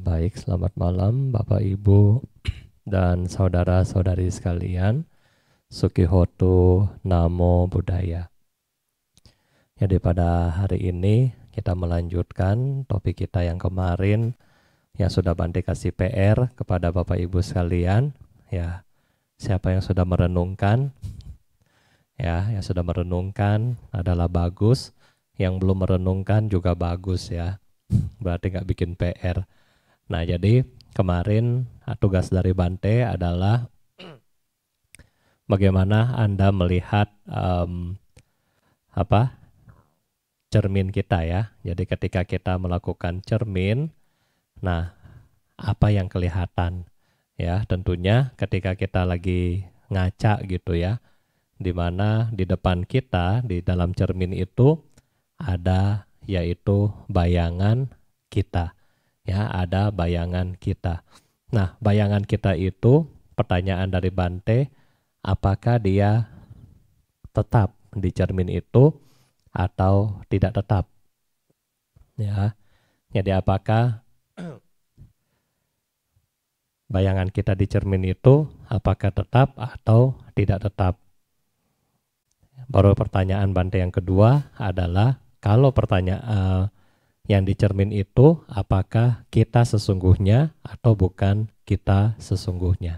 Baik, selamat malam Bapak Ibu dan saudara-saudari sekalian. Sukihotu Namo Buddhaya. Jadi pada hari ini kita melanjutkan topik kita yang kemarin yang sudah Bante kasih PR kepada Bapak Ibu sekalian. Ya, siapa yang sudah merenungkan? Ya, yang sudah merenungkan adalah bagus. Yang belum merenungkan juga bagus ya. Berarti nggak bikin PR. Nah, jadi kemarin tugas dari Bante adalah bagaimana Anda melihat cermin kita ya. Jadi ketika kita melakukan cermin, nah apa yang kelihatan? Ya, tentunya ketika kita lagi ngaca gitu ya, di mana di depan kita di dalam cermin itu ada yaitu bayangan kita. Ya, ada bayangan kita. Nah, bayangan kita itu, pertanyaan dari Bante, apakah dia tetap di cermin itu atau tidak tetap? Ya, jadi apakah bayangan kita di cermin itu apakah tetap atau tidak tetap? Baru pertanyaan Bante yang kedua adalah kalau pertanyaan yang di cermin itu apakah kita sesungguhnya atau bukan kita sesungguhnya.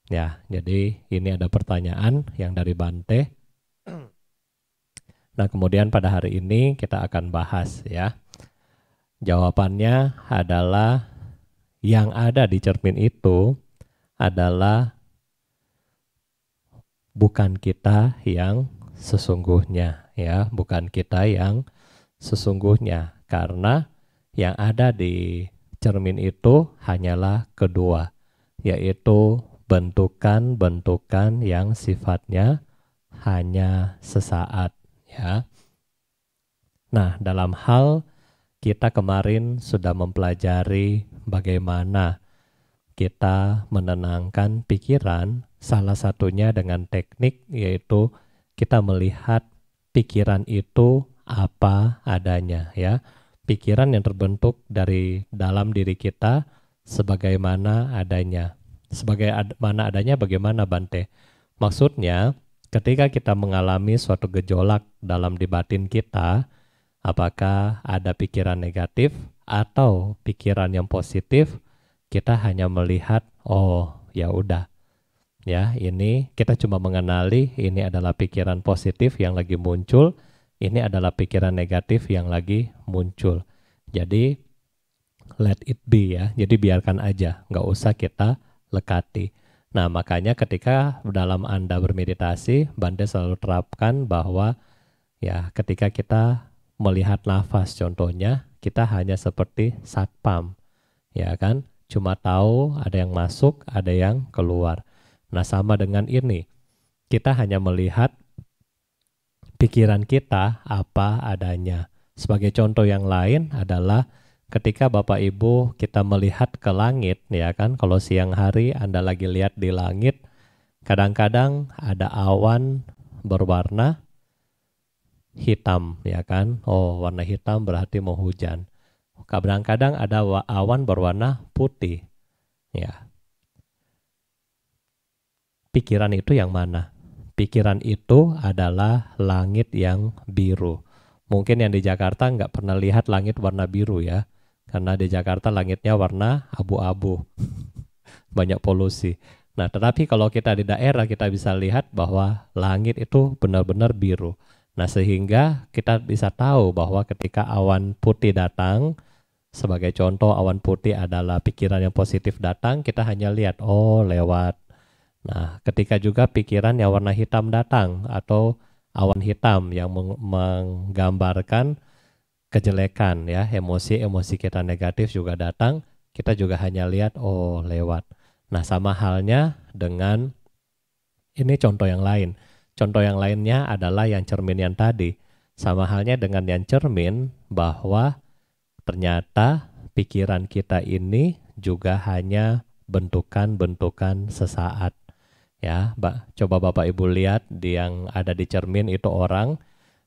Ya, jadi ini ada pertanyaan yang dari Bante. Nah, kemudian pada hari ini kita akan bahas ya. Jawabannya adalah yang ada di cermin itu adalah bukan kita yang sesungguhnya ya, bukan kita yang sesungguhnya. Karena yang ada di cermin itu hanyalah kedua, yaitu bentukan-bentukan yang sifatnya hanya sesaat ya. Nah, dalam hal kita kemarin sudah mempelajari bagaimana kita menenangkan pikiran, salah satunya dengan teknik yaitu kita melihat pikiran itu apa adanya ya. Pikiran yang terbentuk dari dalam diri kita sebagaimana adanya. Sebagaimana adanya bagaimana Bante? Maksudnya ketika kita mengalami suatu gejolak dalam di batin kita, apakah ada pikiran negatif atau pikiran yang positif, kita hanya melihat, oh ya udah. Ya, ini kita cuma mengenali ini adalah pikiran positif yang lagi muncul, ini adalah pikiran negatif yang lagi muncul. Jadi let it be ya. Jadi biarkan aja, nggak usah kita lekati. Nah, makanya ketika dalam Anda bermeditasi, Bante selalu terapkan bahwa ya ketika kita melihat nafas contohnya, kita hanya seperti satpam. Ya kan? Cuma tahu ada yang masuk, ada yang keluar. Nah, sama dengan ini. Kita hanya melihat pikiran kita apa adanya. Sebagai contoh yang lain adalah ketika Bapak Ibu kita melihat ke langit, ya kan, kalau siang hari Anda lagi lihat di langit, kadang-kadang ada awan berwarna hitam, ya kan, oh warna hitam berarti mau hujan. Kadang-kadang ada awan berwarna putih, ya. Pikiran itu yang mana? Pikiran itu adalah langit yang biru. Mungkin yang di Jakarta nggak pernah lihat langit warna biru ya. Karena di Jakarta langitnya warna abu-abu. Banyak polusi. Nah, tetapi kalau kita di daerah kita bisa lihat bahwa langit itu benar-benar biru. Nah, sehingga kita bisa tahu bahwa ketika awan putih datang, sebagai contoh awan putih adalah pikiran yang positif datang, kita hanya lihat, oh lewat. Nah, ketika juga pikiran yang warna hitam datang atau awan hitam yang menggambarkan kejelekan ya, emosi-emosi kita negatif juga datang, kita juga hanya lihat oh lewat. Nah, sama halnya dengan ini contoh yang lain. Contoh yang lainnya adalah yang cermin yang tadi. Sama halnya dengan yang cermin bahwa ternyata pikiran kita ini juga hanya bentukan-bentukan sesaat. Ya, coba Bapak Ibu lihat yang ada di cermin itu orang.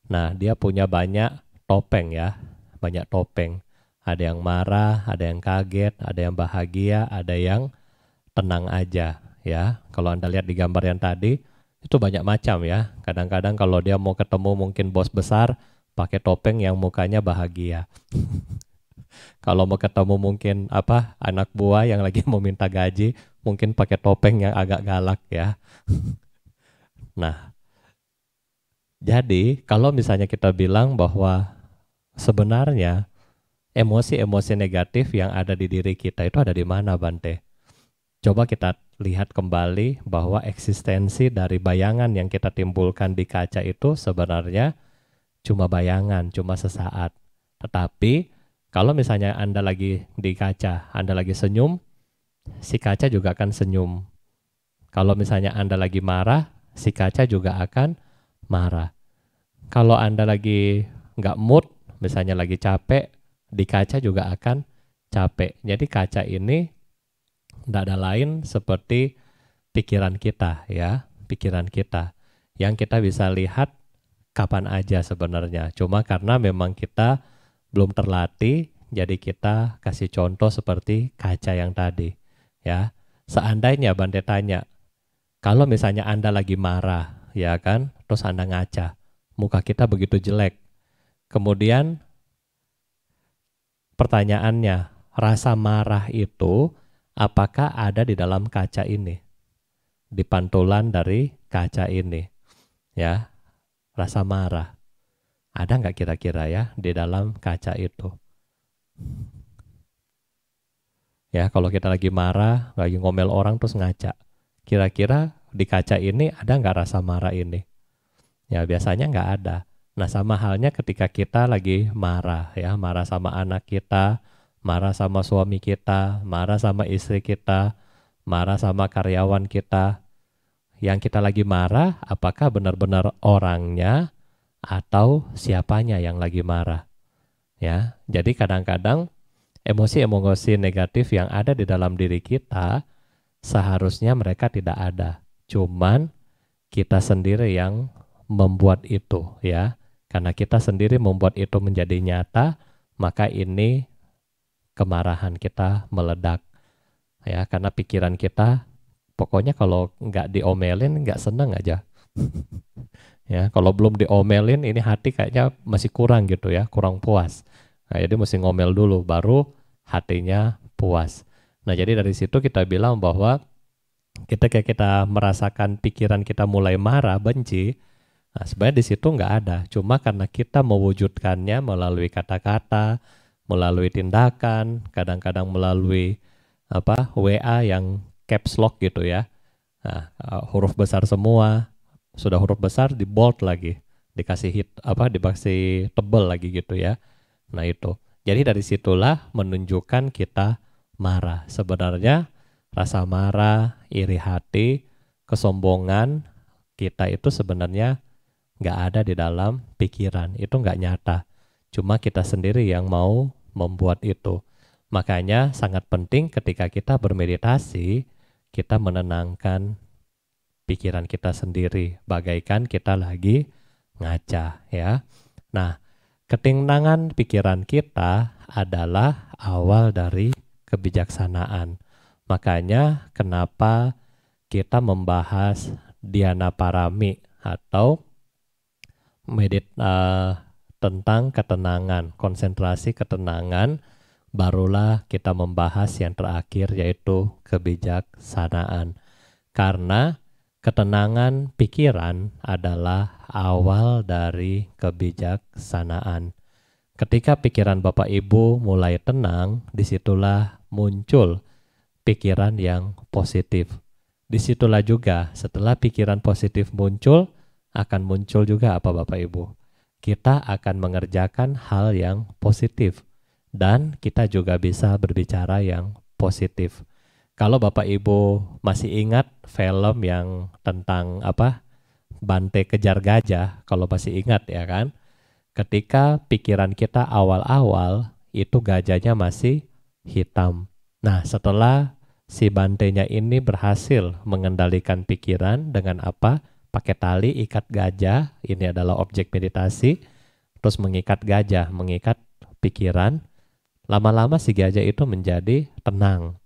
Nah, dia punya banyak topeng ya, banyak topeng. Ada yang marah, ada yang kaget, ada yang bahagia, ada yang tenang aja ya. Kalau Anda lihat di gambar yang tadi, itu banyak macam ya. Kadang-kadang kalau dia mau ketemu mungkin bos besar, pakai topeng yang mukanya bahagia. Kalau mau ketemu mungkin anak buah yang lagi mau minta gaji, mungkin pakai topeng yang agak galak ya. Nah, jadi kalau misalnya kita bilang bahwa sebenarnya emosi-emosi negatif yang ada di diri kita itu ada di mana, Bante? Coba kita lihat kembali bahwa eksistensi dari bayangan yang kita timbulkan di kaca itu sebenarnya cuma bayangan, cuma sesaat. Tetapi kalau misalnya Anda lagi di kaca, Anda lagi senyum, si kaca juga akan senyum. Kalau misalnya Anda lagi marah, si kaca juga akan marah. Kalau Anda lagi nggak mood, misalnya lagi capek, di kaca juga akan capek. Jadi kaca ini tidak ada lain seperti pikiran kita ya, pikiran kita. Yang kita bisa lihat kapan aja sebenarnya. Cuma karena memang kita belum terlatih, jadi kita kasih contoh seperti kaca yang tadi ya. Seandainya Bante tanya, kalau misalnya Anda lagi marah ya kan, terus Anda ngaca, muka kita begitu jelek. Kemudian pertanyaannya, rasa marah itu apakah ada di dalam kaca ini? Di pantulan dari kaca ini ya, rasa marah. Ada nggak kira-kira ya di dalam kaca itu? Ya, kalau kita lagi marah, lagi ngomel orang terus ngaca. Kira-kira di kaca ini ada nggak rasa marah ini? Ya, biasanya nggak ada. Nah, sama halnya ketika kita lagi marah ya, marah sama anak kita, marah sama suami kita, marah sama istri kita, marah sama karyawan kita. Yang kita lagi marah, apakah benar-benar orangnya atau siapanya yang lagi marah? Ya, jadi kadang-kadang emosi-emosi negatif yang ada di dalam diri kita seharusnya mereka tidak ada. Cuman kita sendiri yang membuat itu ya. Karena kita sendiri membuat itu menjadi nyata, maka ini kemarahan kita meledak. Ya, karena pikiran kita pokoknya kalau nggak diomelin nggak seneng aja. Ya, kalau belum diomelin ini hati kayaknya masih kurang gitu ya, kurang puas. Nah, jadi mesti ngomel dulu baru hatinya puas. Nah, jadi dari situ kita bilang bahwa ketika kita merasakan pikiran kita mulai marah, benci, nah sebenarnya di situ nggak ada. Cuma karena kita mewujudkannya melalui kata-kata, melalui tindakan, kadang-kadang melalui WA yang caps lock gitu ya. Nah, huruf besar semua, sudah huruf besar di bold lagi, dikasih tebel lagi gitu ya. Nah itu, jadi dari situlah menunjukkan kita marah. Sebenarnya rasa marah, iri hati, kesombongan kita itu sebenarnya nggak ada di dalam pikiran, itu nggak nyata. Cuma kita sendiri yang mau membuat itu. Makanya sangat penting ketika kita bermeditasi, kita menenangkan pikiran kita sendiri, bagaikan kita lagi ngaca ya. Nah, ketenangan pikiran kita adalah awal dari kebijaksanaan. Makanya kenapa kita membahas dhyana parami atau tentang ketenangan, konsentrasi ketenangan, barulah kita membahas yang terakhir yaitu kebijaksanaan. Karena ketenangan pikiran adalah awal dari kebijaksanaan. Ketika pikiran Bapak Ibu mulai tenang, disitulah muncul pikiran yang positif. Disitulah juga setelah pikiran positif muncul, akan muncul juga apa Bapak Ibu? Kita akan mengerjakan hal yang positif. Dan kita juga bisa berbicara yang positif. Kalau Bapak Ibu masih ingat film yang tentang Bante kejar gajah, kalau masih ingat ya kan, ketika pikiran kita awal-awal itu gajahnya masih hitam. Nah, setelah si Bantenya ini berhasil mengendalikan pikiran dengan apa? Pakai tali ikat gajah, ini adalah objek meditasi, terus mengikat gajah, mengikat pikiran, lama-lama si gajah itu menjadi tenang.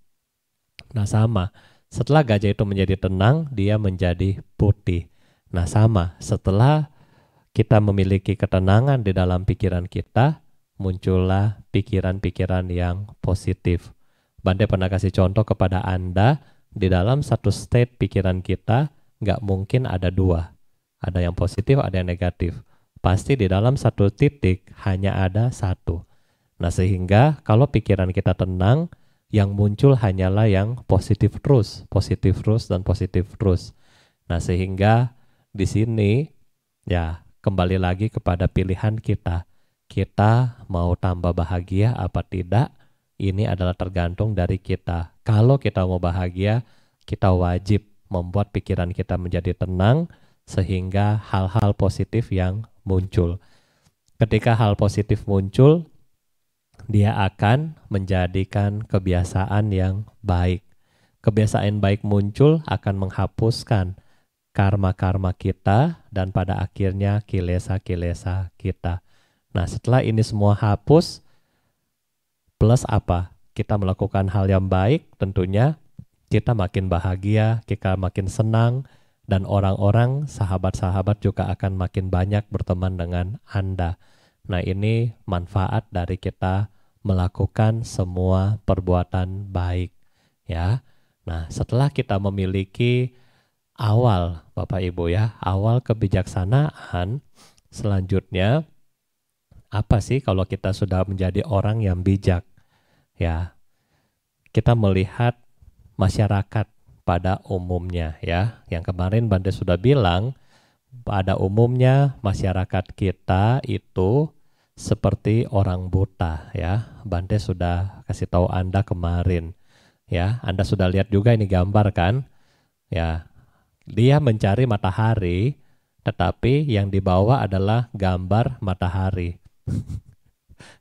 Nah sama, setelah gajah itu menjadi tenang, dia menjadi putih. Nah sama, setelah kita memiliki ketenangan di dalam pikiran kita, muncullah pikiran-pikiran yang positif. Bante pernah kasih contoh kepada Anda, di dalam satu state pikiran kita, nggak mungkin ada dua. Ada yang positif, ada yang negatif. Pasti di dalam satu titik hanya ada satu. Nah sehingga kalau pikiran kita tenang, yang muncul hanyalah yang positif terus, dan positif terus. Nah sehingga di sini ya kembali lagi kepada pilihan kita. Kita mau tambah bahagia apa tidak, ini adalah tergantung dari kita. Kalau kita mau bahagia, kita wajib membuat pikiran kita menjadi tenang, sehingga hal-hal positif yang muncul. Ketika hal positif muncul, dia akan menjadikan kebiasaan yang baik. Kebiasaan baik muncul akan menghapuskan karma-karma kita dan pada akhirnya kilesa-kilesa kita. Nah setelah ini semua hapus, plus apa? Kita melakukan hal yang baik, tentunya kita makin bahagia, kita makin senang, dan orang-orang, sahabat-sahabat juga akan makin banyak berteman dengan Anda. Nah ini manfaat dari kita melakukan semua perbuatan baik. Ya. Nah setelah kita memiliki awal Bapak Ibu ya, awal kebijaksanaan, selanjutnya apa sih kalau kita sudah menjadi orang yang bijak? Ya, kita melihat masyarakat pada umumnya ya. Yang kemarin Bante sudah bilang, pada umumnya masyarakat kita itu seperti orang buta ya. Bante sudah kasih tahu Anda kemarin ya. Anda sudah lihat juga ini gambar kan? Ya. Dia mencari matahari, tetapi yang dibawa adalah gambar matahari.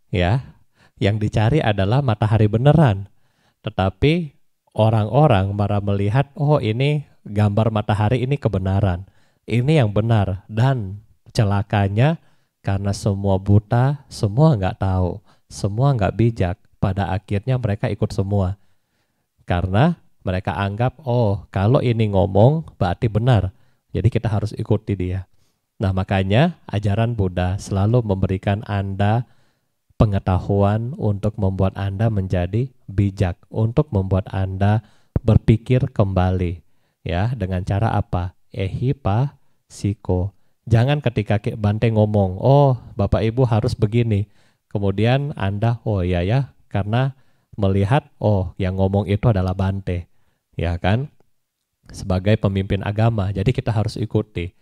Ya, yang dicari adalah matahari beneran. Tetapi orang-orang malah melihat, oh ini gambar matahari ini kebenaran. Ini yang benar. Dan celakanya karena semua buta, semua nggak tahu, semua nggak bijak. Pada akhirnya mereka ikut semua. Karena mereka anggap, oh kalau ini ngomong berarti benar. Jadi kita harus ikuti dia. Nah makanya ajaran Buddha selalu memberikan Anda pengetahuan untuk membuat Anda menjadi bijak, untuk membuat Anda berpikir kembali. Ya, dengan cara apa? Ehipa siko. Jangan ketika Bante ngomong, oh Bapak Ibu harus begini. Kemudian Anda, oh iya ya, karena melihat, oh yang ngomong itu adalah Bante. Ya kan? Sebagai pemimpin agama, jadi kita harus ikuti.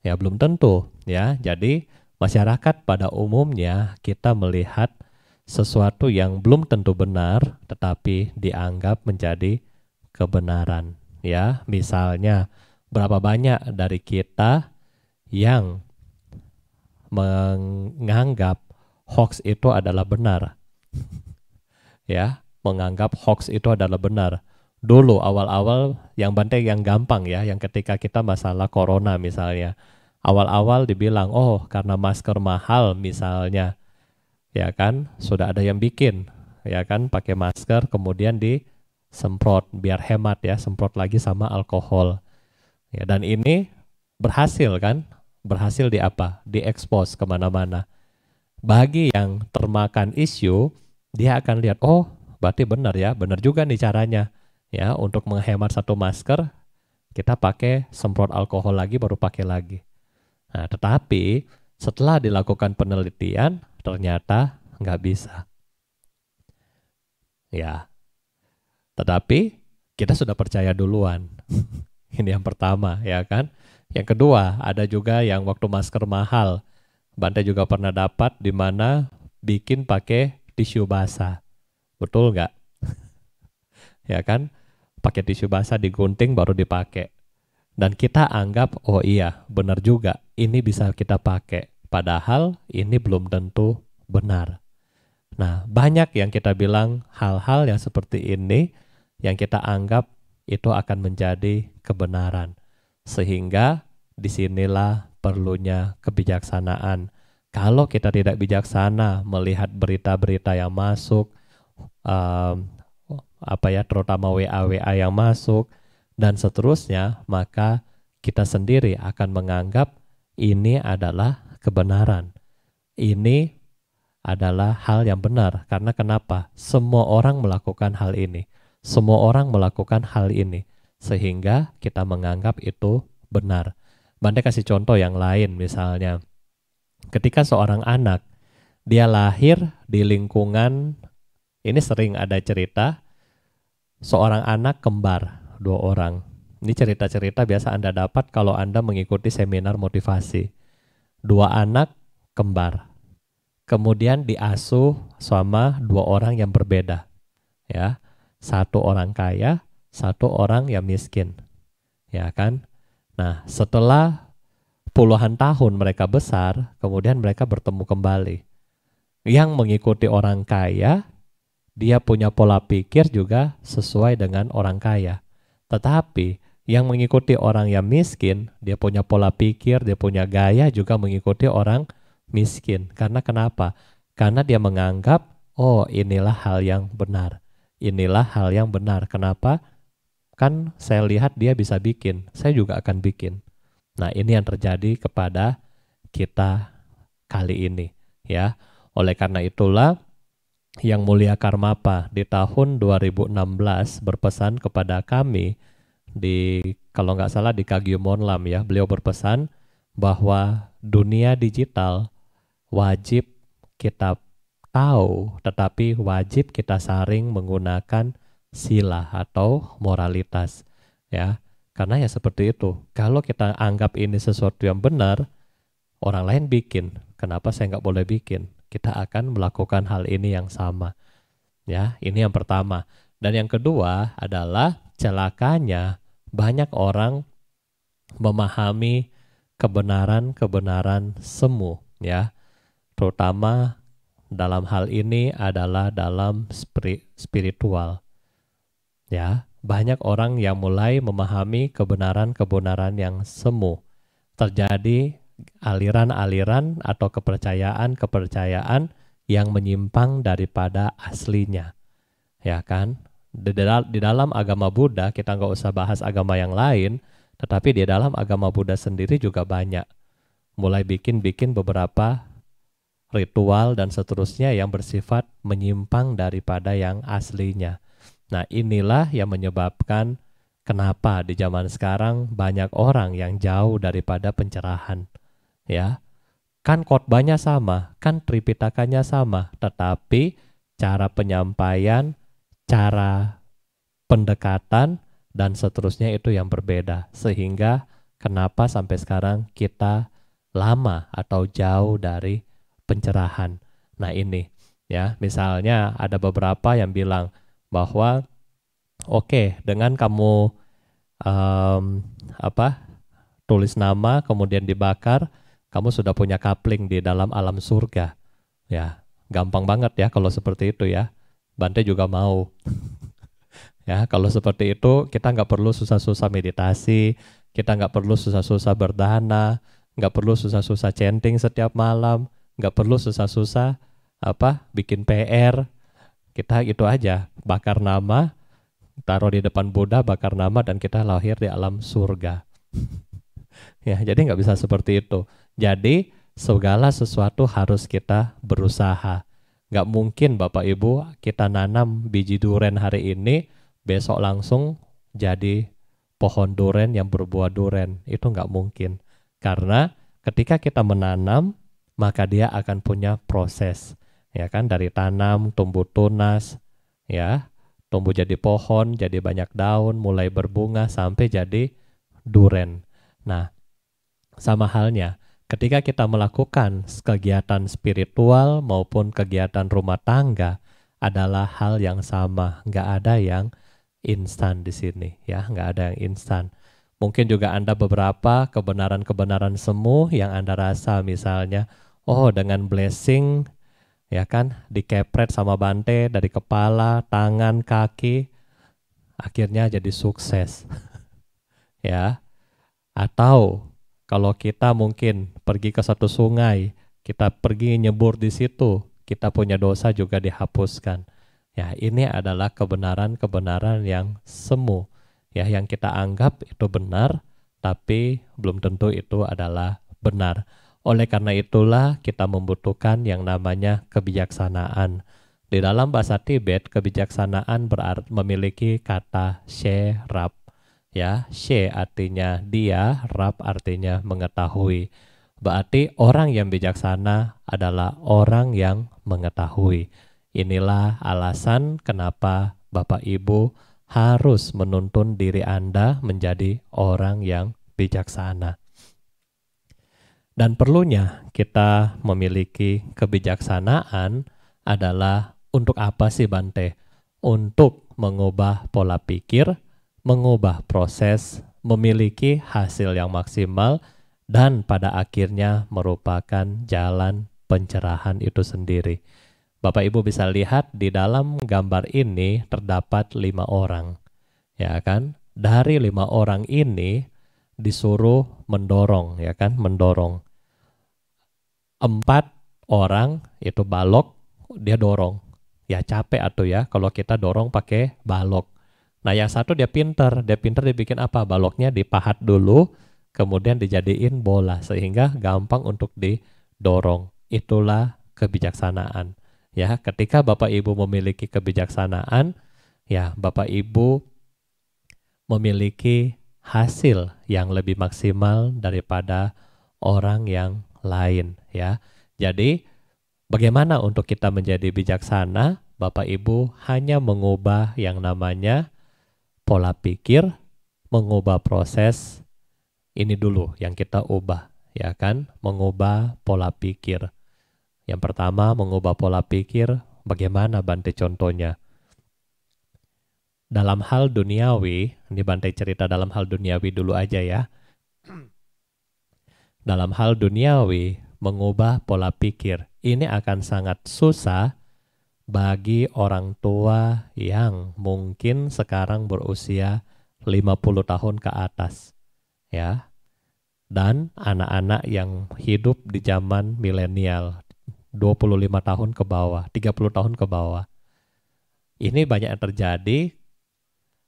Ya belum tentu ya. Jadi masyarakat pada umumnya kita melihat sesuatu yang belum tentu benar tetapi dianggap menjadi kebenaran. Ya, misalnya berapa banyak dari kita yang menganggap hoax itu adalah benar. Ya, menganggap hoax itu adalah benar. Dulu awal-awal yang Bante yang gampang ya, yang ketika kita masalah corona misalnya. Awal-awal dibilang, oh karena masker mahal misalnya, ya kan, sudah ada yang bikin, ya kan, pakai masker kemudian disemprot biar hemat ya, semprot lagi sama alkohol. Ya, dan ini berhasil kan, berhasil di apa? Diekspos kemana-mana. Bagi yang termakan isu, dia akan lihat, oh berarti benar ya, benar juga nih caranya. Ya, untuk menghemat satu masker, kita pakai semprot alkohol lagi baru pakai lagi. Nah, tetapi setelah dilakukan penelitian, ternyata nggak bisa. Ya, tetapi kita sudah percaya duluan. Ini yang pertama, ya kan? Yang kedua, ada juga yang waktu masker mahal. Bante juga pernah dapat di mana bikin pakai tisu basah. Betul nggak? Ya kan? Pakai tisu basah digunting baru dipakai. Dan kita anggap, oh iya benar juga, ini bisa kita pakai. Padahal ini belum tentu benar. Nah banyak yang kita bilang hal-hal yang seperti ini, yang kita anggap itu akan menjadi kebenaran. Sehingga disinilah perlunya kebijaksanaan. Kalau kita tidak bijaksana melihat berita-berita yang masuk, terutama WA yang masuk dan seterusnya, maka kita sendiri akan menganggap ini adalah kebenaran. Ini adalah hal yang benar. Karena kenapa? Semua orang melakukan hal ini. Semua orang melakukan hal ini. Sehingga kita menganggap itu benar. Bante kasih contoh yang lain, misalnya ketika seorang anak, dia lahir di lingkungan, ini sering ada cerita, seorang anak kembar, 2 orang. Ini cerita-cerita biasa Anda dapat kalau Anda mengikuti seminar motivasi. 2 anak kembar, kemudian diasuh sama 2 orang yang berbeda. Ya, 1 orang kaya, 1 orang yang miskin. Ya kan? Nah, setelah puluhan tahun mereka besar, kemudian mereka bertemu kembali. Yang mengikuti orang kaya, dia punya pola pikir juga sesuai dengan orang kaya. Tetapi yang mengikuti orang yang miskin, dia punya pola pikir, dia punya gaya juga mengikuti orang miskin. Karena kenapa? Karena dia menganggap, oh inilah hal yang benar. Inilah hal yang benar. Kenapa? Kan saya lihat dia bisa bikin, saya juga akan bikin. Nah, ini yang terjadi kepada kita kali ini, ya. Oleh karena itulah Yang Mulia Karmapa di tahun 2016 berpesan kepada kami kalau nggak salah di Kagyu Monlam, ya. Beliau berpesan bahwa dunia digital wajib kita tahu, tetapi wajib kita saring menggunakan sila atau moralitas, ya. Karena ya seperti itu. Kalau kita anggap ini sesuatu yang benar, orang lain bikin, kenapa saya nggak boleh bikin? Kita akan melakukan hal ini yang sama. Ya, ini yang pertama. Dan yang kedua adalah celakanya banyak orang memahami kebenaran-kebenaran semu, ya. Terutama dalam hal ini adalah dalam spiritual. Ya, banyak orang yang mulai memahami kebenaran-kebenaran yang semu. Terjadi aliran-aliran atau kepercayaan-kepercayaan yang menyimpang daripada aslinya. Ya kan? Di dalam agama Buddha, kita nggak usah bahas agama yang lain, tetapi di dalam agama Buddha sendiri juga banyak. Mulai bikin beberapa ritual dan seterusnya yang bersifat menyimpang daripada yang aslinya. Nah, inilah yang menyebabkan kenapa di zaman sekarang banyak orang yang jauh daripada pencerahan. Ya, kan khotbahnya sama, kan Tripitakanya sama, tetapi cara penyampaian, cara pendekatan, dan seterusnya itu yang berbeda. Sehingga kenapa sampai sekarang kita lama atau jauh dari pencerahan. Nah ini, ya, misalnya ada beberapa yang bilang bahwa oke, dengan kamu tulis nama kemudian dibakar, kamu sudah punya coupling di dalam alam surga. Ya, gampang banget ya kalau seperti itu, ya. Bante juga mau. Ya, kalau seperti itu kita nggak perlu susah-susah meditasi, kita nggak perlu susah-susah berdana, nggak perlu susah-susah chanting setiap malam, nggak perlu susah-susah bikin PR. Kita itu aja, bakar nama, taruh di depan Buddha, bakar nama, dan kita lahir di alam surga. Ya, jadi nggak bisa seperti itu. Jadi segala sesuatu harus kita berusaha. Nggak mungkin Bapak Ibu kita nanam biji duren hari ini, besok langsung jadi pohon duren yang berbuah duren. Itu nggak mungkin. Karena ketika kita menanam, maka dia akan punya proses. Ya kan, dari tanam, tumbuh tunas, ya, tumbuh jadi pohon, jadi banyak daun, mulai berbunga sampai jadi duren. Nah, sama halnya ketika kita melakukan kegiatan spiritual maupun kegiatan rumah tangga adalah hal yang sama, nggak ada yang instan di sini, ya, nggak ada yang instan. Mungkin juga Anda beberapa kebenaran-kebenaran semu yang Anda rasa, misalnya, oh dengan blessing, ya kan, dikepret sama Bante dari kepala, tangan, kaki, akhirnya jadi sukses. Ya. Atau kalau kita mungkin pergi ke satu sungai, kita pergi nyebur di situ, kita punya dosa juga dihapuskan. Ya, ini adalah kebenaran-kebenaran yang semu, ya, yang kita anggap itu benar, tapi belum tentu itu adalah benar. Oleh karena itulah kita membutuhkan yang namanya kebijaksanaan. Di dalam bahasa Tibet, kebijaksanaan memiliki kata she rap. Ya, she artinya dia, rap artinya mengetahui. Berarti orang yang bijaksana adalah orang yang mengetahui. Inilah alasan kenapa Bapak Ibu harus menuntun diri Anda menjadi orang yang bijaksana. Dan perlunya kita memiliki kebijaksanaan adalah untuk apa sih Bante? Untuk mengubah pola pikir, mengubah proses, memiliki hasil yang maksimal, dan pada akhirnya merupakan jalan pencerahan itu sendiri. Bapak Ibu bisa lihat di dalam gambar ini terdapat 5 orang, ya kan? Dari 5 orang ini disuruh mendorong, ya kan? Mendorong. 4 orang itu balok, dia dorong. Ya capek atau ya kalau kita dorong pakai balok. Nah yang satu dia pinter dibikin apa? Baloknya dipahat dulu, kemudian dijadiin bola sehingga gampang untuk didorong. Itulah kebijaksanaan. Ya, ketika Bapak Ibu memiliki kebijaksanaan, ya Bapak Ibu memiliki hasil yang lebih maksimal daripada orang yang lain, ya. Jadi, bagaimana untuk kita menjadi bijaksana? Bapak Ibu hanya mengubah yang namanya pola pikir, mengubah proses. Ini dulu yang kita ubah, ya kan? Mengubah pola pikir. Yang pertama, mengubah pola pikir. Bagaimana Bante contohnya? Dalam hal duniawi, ini Bante cerita dalam hal duniawi dulu aja ya. Dalam hal duniawi, mengubah pola pikir. Ini akan sangat susah bagi orang tua yang mungkin sekarang berusia 50 tahun ke atas. Ya. Dan anak-anak yang hidup di zaman milenial. 25 tahun ke bawah, 30 tahun ke bawah. Ini banyak yang terjadi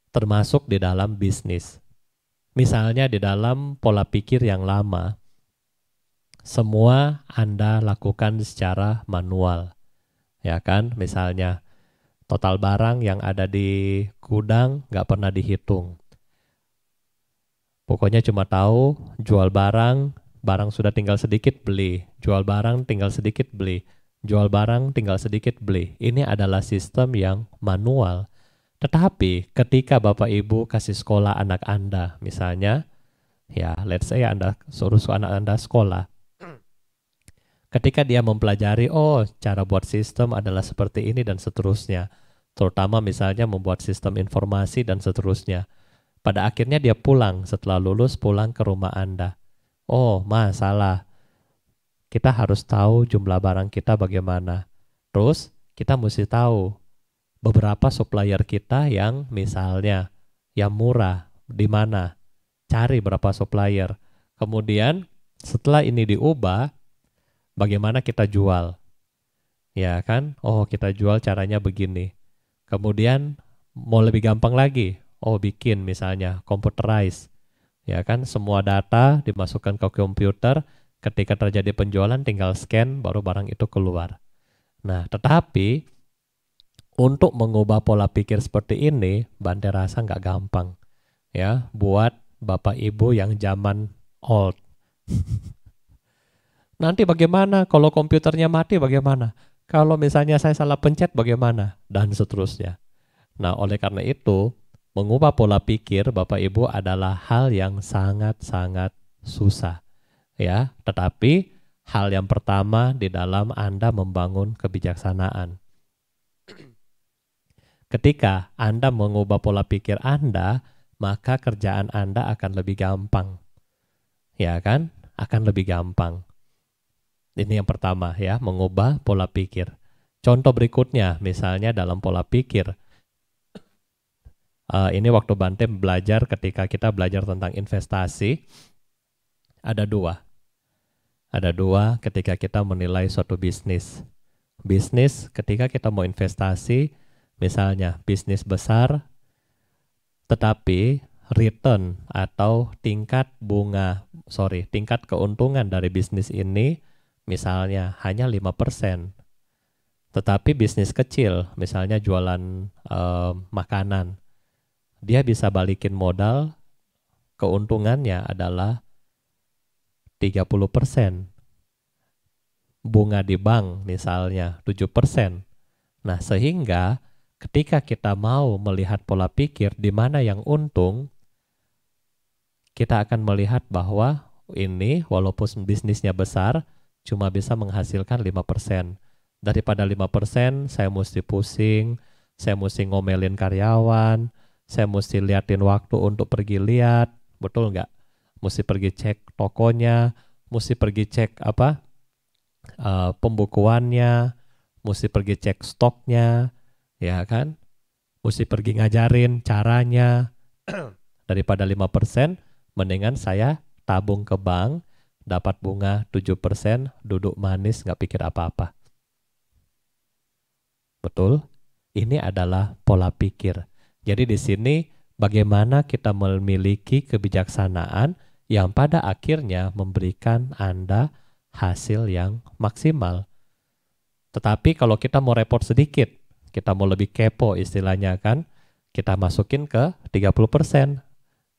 termasuk di dalam bisnis. Misalnya di dalam pola pikir yang lama, semua Anda lakukan secara manual. Ya kan? Misalnya total barang yang ada di gudang nggak pernah dihitung. Pokoknya cuma tahu jual barang, barang sudah tinggal sedikit beli, jual barang tinggal sedikit beli, jual barang tinggal sedikit beli. Ini adalah sistem yang manual. Tetapi ketika Bapak Ibu kasih sekolah anak Anda, misalnya, ya let's say Anda suruh anak Anda sekolah. Ketika dia mempelajari, oh cara buat sistem adalah seperti ini dan seterusnya. Terutama misalnya membuat sistem informasi dan seterusnya. Pada akhirnya dia pulang, setelah lulus pulang ke rumah Anda. Oh, masalah. Kita harus tahu jumlah barang kita bagaimana. Terus kita mesti tahu beberapa supplier kita yang misalnya yang murah, di mana. Cari berapa supplier. Kemudian setelah ini diubah, bagaimana kita jual. Ya kan? Oh, kita jual caranya begini. Kemudian mau lebih gampang lagi. Oh, bikin misalnya computerized. Ya kan, semua data dimasukkan ke komputer, ketika terjadi penjualan tinggal scan baru barang itu keluar. Nah, tetapi untuk mengubah pola pikir seperti ini, Bante rasa nggak gampang. Ya, buat Bapak Ibu yang zaman old. Nanti bagaimana kalau komputernya mati bagaimana? Kalau misalnya saya salah pencet bagaimana? Dan seterusnya. Nah, oleh karena itu, mengubah pola pikir Bapak Ibu adalah hal yang sangat-sangat susah. Ya, tetapi hal yang pertama di dalam Anda membangun kebijaksanaan. Ketika Anda mengubah pola pikir Anda, maka kerjaan Anda akan lebih gampang. Ya kan? Akan lebih gampang. Ini yang pertama ya, mengubah pola pikir. Contoh berikutnya, misalnya dalam pola pikir, ini waktu Bante belajar ketika kita belajar tentang investasi, ada dua. Ada dua ketika kita menilai suatu bisnis. Bisnis ketika kita mau investasi, Misalnya bisnis besar, tetapi return atau tingkat keuntungan dari bisnis ini misalnya hanya 5%. Tetapi bisnis kecil, misalnya jualan makanan, dia bisa balikin modal, keuntungannya adalah 30%. Bunga di bank misalnya 7%. Nah, sehingga ketika kita mau melihat pola pikir di mana yang untung, kita akan melihat bahwa ini walaupun bisnisnya besar, cuma bisa menghasilkan 5%. Daripada 5%, saya mesti pusing, saya mesti ngomelin karyawan, saya mesti liatin waktu untuk pergi lihat, betul nggak? Mesti pergi cek tokonya, mesti pergi cek pembukuannya, mesti pergi cek stoknya, ya kan? Mesti pergi ngajarin caranya. Daripada 5%, mendingan saya tabung ke bank, dapat bunga 7%, duduk manis, nggak pikir apa-apa. Betul? Ini adalah pola pikir. Jadi di sini bagaimana kita memiliki kebijaksanaan yang pada akhirnya memberikan Anda hasil yang maksimal. Tetapi kalau kita mau repot sedikit, kita mau lebih kepo istilahnya kan, kita masukin ke 30%.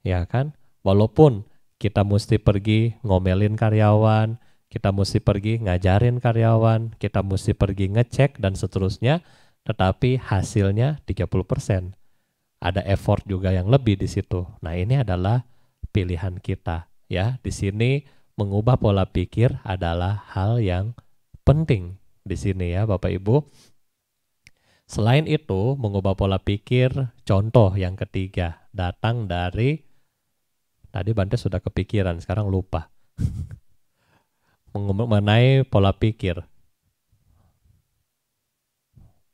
Ya kan? Walaupun kita mesti pergi ngomelin karyawan, kita mesti pergi ngajarin karyawan, kita mesti pergi ngecek dan seterusnya, tetapi hasilnya 30%. Ada effort juga yang lebih di situ. Nah, ini adalah pilihan kita ya. Di sini mengubah pola pikir adalah hal yang penting di sini ya Bapak Ibu. Selain itu, mengubah pola pikir, contoh yang ketiga, datang dari, tadi Bante sudah kepikiran, sekarang lupa. Mengenai pola pikir.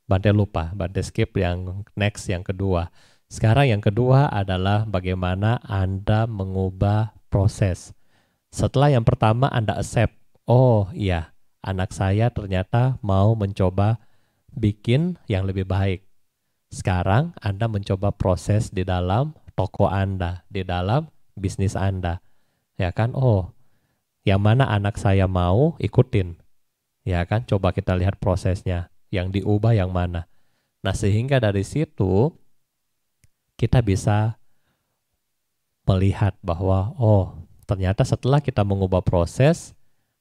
Bante lupa, Bante skip yang next, yang kedua. Sekarang yang kedua adalah bagaimana Anda mengubah proses. Setelah yang pertama Anda accept, oh iya, anak saya ternyata mau mencoba bikin yang lebih baik. Sekarang Anda mencoba proses di dalam toko Anda, di dalam bisnis Anda. Ya kan, oh, yang mana anak saya mau ikutin. Ya kan, coba kita lihat prosesnya, yang diubah yang mana. Nah, sehingga dari situ kita bisa melihat bahwa, oh, ternyata setelah kita mengubah proses,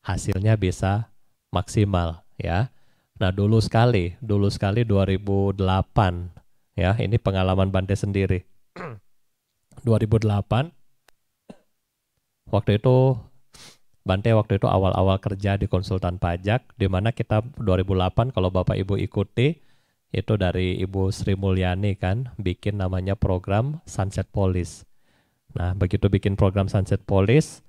hasilnya bisa maksimal ya. Nah, dulu sekali 2008 ya, ini pengalaman Bante sendiri. 2008 waktu itu Bante awal-awal kerja di konsultan pajak, di mana kita 2008 kalau Bapak Ibu ikuti itu dari Ibu Sri Mulyani kan, bikin namanya program Sunset Police. Nah, begitu bikin program Sunset Police,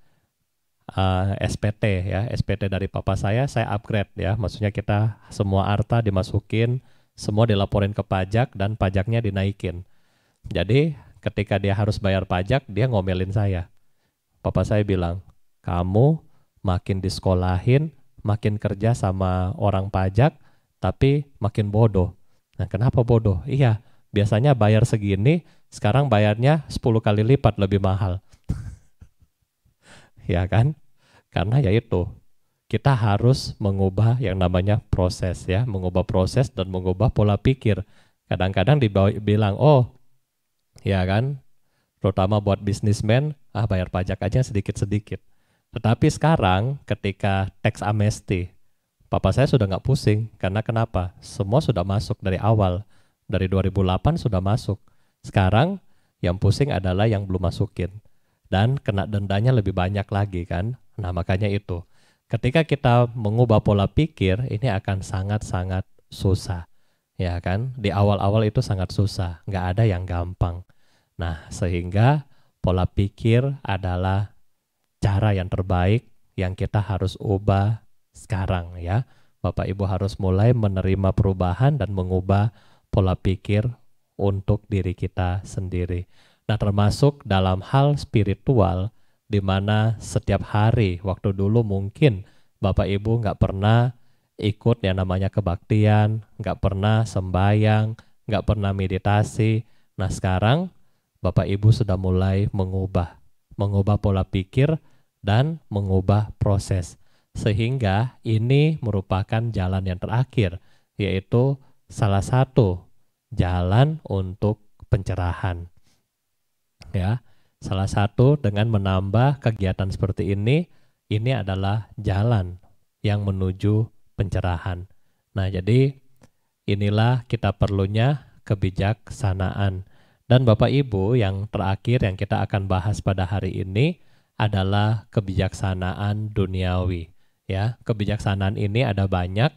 SPT ya, SPT dari papa saya upgrade ya, maksudnya kita semua harta dimasukin, semua dilaporin ke pajak dan pajaknya dinaikin. Jadi ketika dia harus bayar pajak, dia ngomelin saya. Papa saya bilang, kamu makin disekolahin, makin kerja sama orang pajak, tapi makin bodoh. Nah, kenapa bodoh? Iya, biasanya bayar segini, sekarang bayarnya 10 kali lipat lebih mahal. Ya kan? Karena yaitu kita harus mengubah yang namanya proses ya, mengubah proses dan mengubah pola pikir. Kadang-kadang dibilang, oh ya kan, terutama buat bisnismen, bayar pajak aja sedikit-sedikit. Tetapi sekarang ketika tax amnesty, papa saya sudah nggak pusing, karena kenapa? Semua sudah masuk dari awal, dari 2008 sudah masuk. Sekarang yang pusing adalah yang belum masukin. Dan kena dendanya lebih banyak lagi kan. Nah, makanya itu. Ketika kita mengubah pola pikir, ini akan sangat-sangat susah. Ya kan? Di awal-awal itu sangat susah. Nggak ada yang gampang. Nah, sehingga pola pikir adalah cara yang terbaik yang kita harus ubah sekarang ya. Bapak Ibu harus mulai menerima perubahan dan mengubah pola pikir untuk diri kita sendiri. Nah, termasuk dalam hal spiritual, di mana setiap hari, waktu dulu mungkin Bapak Ibu nggak pernah ikut yang namanya kebaktian, nggak pernah sembahyang, nggak pernah meditasi. Nah sekarang Bapak Ibu sudah mulai mengubah pola pikir dan mengubah proses. Sehingga ini merupakan jalan yang terakhir, yaitu salah satu jalan untuk pencerahan. Ya, salah satu dengan menambah kegiatan seperti ini adalah jalan yang menuju pencerahan. Nah, jadi inilah kita perlunya kebijaksanaan. Dan Bapak Ibu, yang terakhir yang kita akan bahas pada hari ini adalah kebijaksanaan duniawi. Ya, kebijaksanaan ini ada banyak,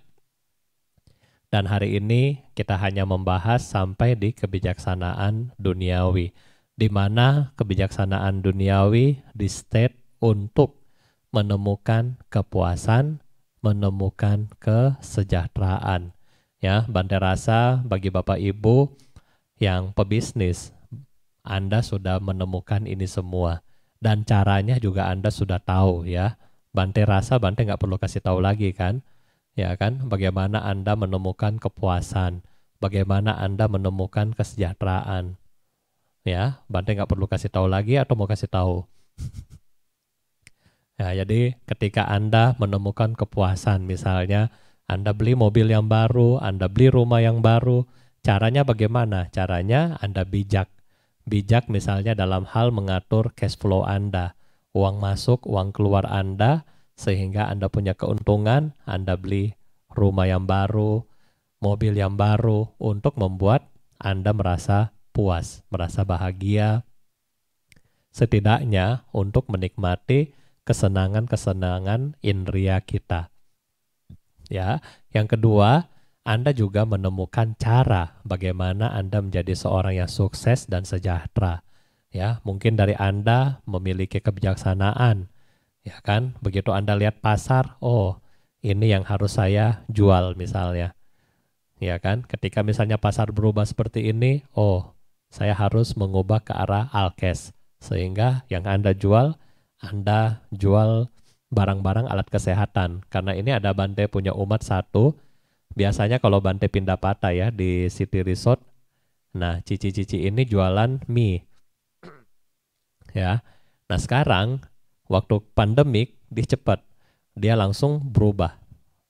dan hari ini kita hanya membahas sampai di kebijaksanaan duniawi, di mana kebijaksanaan duniawi di state untuk menemukan kepuasan, menemukan kesejahteraan. Ya, Bante rasa bagi Bapak Ibu yang pebisnis, Anda sudah menemukan ini semua. Dan caranya juga Anda sudah tahu ya. Bante rasa Bante nggak perlu kasih tahu lagi kan? Ya kan, bagaimana Anda menemukan kepuasan, bagaimana Anda menemukan kesejahteraan. Ya, Bante nggak perlu kasih tahu lagi atau mau kasih tahu? Ya, jadi ketika Anda menemukan kepuasan, misalnya Anda beli mobil yang baru, Anda beli rumah yang baru, caranya bagaimana? Caranya Anda bijak. Bijak misalnya dalam hal mengatur cash flow Anda, uang masuk, uang keluar Anda, sehingga Anda punya keuntungan, Anda beli rumah yang baru, mobil yang baru, untuk membuat Anda merasa puas, merasa bahagia, setidaknya untuk menikmati kesenangan-kesenangan indria kita. Ya, yang kedua, Anda juga menemukan cara bagaimana Anda menjadi seorang yang sukses dan sejahtera. Ya, mungkin dari Anda memiliki kebijaksanaan. Ya kan, begitu Anda lihat pasar, oh, ini yang harus saya jual misalnya. Ya kan, ketika misalnya pasar berubah seperti ini, oh, saya harus mengubah ke arah alkes. Sehingga yang Anda jual barang-barang alat kesehatan. Karena ini ada Bante punya umat satu, biasanya kalau Bante pindah patah ya di City Resort, nah cici-cici ini jualan mie. Ya, nah sekarang waktu pandemik dia cepat, dia langsung berubah,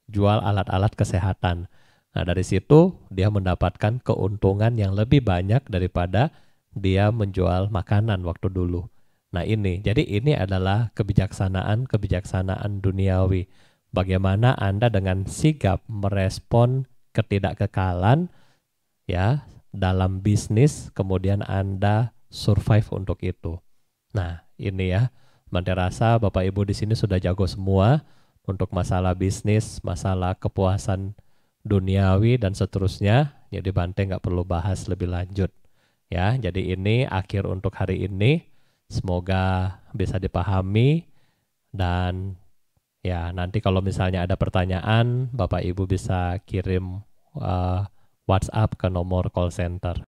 jual alat-alat kesehatan. Nah dari situ dia mendapatkan keuntungan yang lebih banyak daripada dia menjual makanan waktu dulu. Nah ini, jadi ini adalah kebijaksanaan duniawi. Bagaimana Anda dengan sigap merespon ketidakkekalan ya dalam bisnis, kemudian Anda survive untuk itu. Nah ini ya, Bante rasa Bapak Ibu di sini sudah jago semua untuk masalah bisnis, masalah kepuasan duniawi dan seterusnya. Jadi Bante nggak perlu bahas lebih lanjut. Ya, jadi ini akhir untuk hari ini. Semoga bisa dipahami, dan ya nanti kalau misalnya ada pertanyaan, Bapak Ibu bisa kirim WhatsApp ke nomor call center.